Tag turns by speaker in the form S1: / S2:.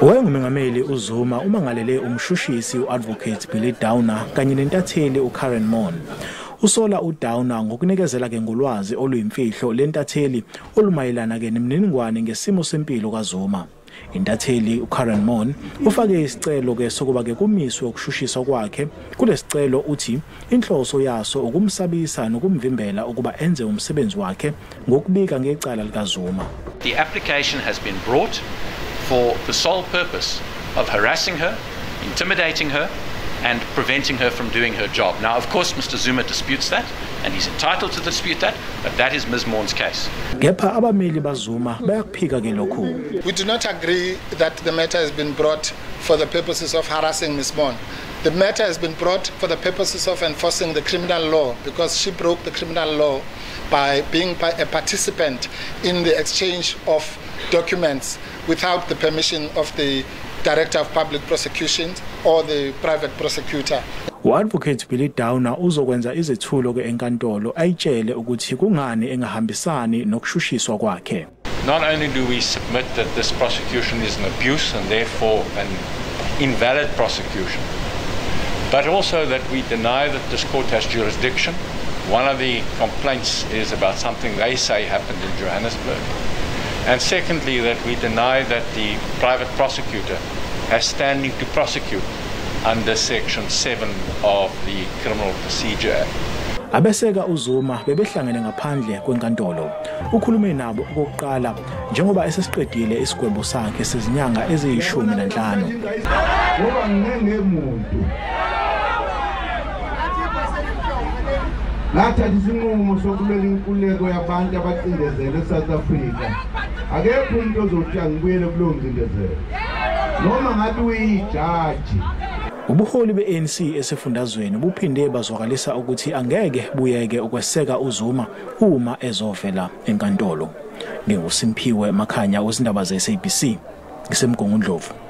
S1: Wayengumengameli uZuma umangalele umshushisi uadvocate Billy Downer kanye nentatheli uKaryn usola uDowner ngokunikezela ke ngolwazi oluyimfihlo lentatheli olumayelana ke nemniningwane ngesimo sempilo kaZuma. Intatheli uKaryn ufake isicelo ke sokuba ke kumiswe ukushushiswa kwakhe. Kulesicelo uthi inhloso yaso ukumsabisa nokumvimbela ukuba enze umsebenzi wakhe ngokubika ngecala likaZuma.
S2: The application has been brought for the sole purpose of harassing her, intimidating her, and preventing her from doing her job. Now, of course, Mr. Zuma disputes that, and he's entitled to dispute that, but that is Ms. Maughan's case.
S3: We do not agree that the matter has been brought for the purposes of harassing Ms. Maughan. The matter has been brought for the purposes of enforcing the criminal law because she broke the criminal law by being a participant in the exchange of documents without the permission of the Director of Public Prosecutions or the private prosecutor.
S1: Advocate Billy Downer uzokwenza izethulo ke enkantolo ayitshele ukuthi kungani engahambisani nokushushiswa kwakhe.
S4: Not only do we submit that this prosecution is an abuse and therefore an invalid prosecution, but also that we deny that this court has jurisdiction. One of the complaints is about something they say happened in Johannesburg. And secondly, that we deny that the private prosecutor has standing to prosecute under Section 7 of the Criminal Procedure Act.
S1: Abeseka uZuma bebehlangene ngaphandle kwenkantolo. Ukhulume nabo okokuqala njengoba esesiqedile isigwebo sakhe sezinyanga eziyishumi-5.
S5: Ngoba ngingemuntu Nathatha isinqumo sokulela inkululeko yabantu abacindezela eSouth Africa. Akekho umuntu ozothi angibuyele kulowo mcindezelo. Noma ngabe uyijaji.
S1: Ubuholi beANC esifundazweni buphinde bazwakalisa ukuthi angeke buyeke ukweseka uZuma uma ezovela enkantolo. NginguSimphiwe Makhanya wezindaba zeSABC ngisemgungundlovu.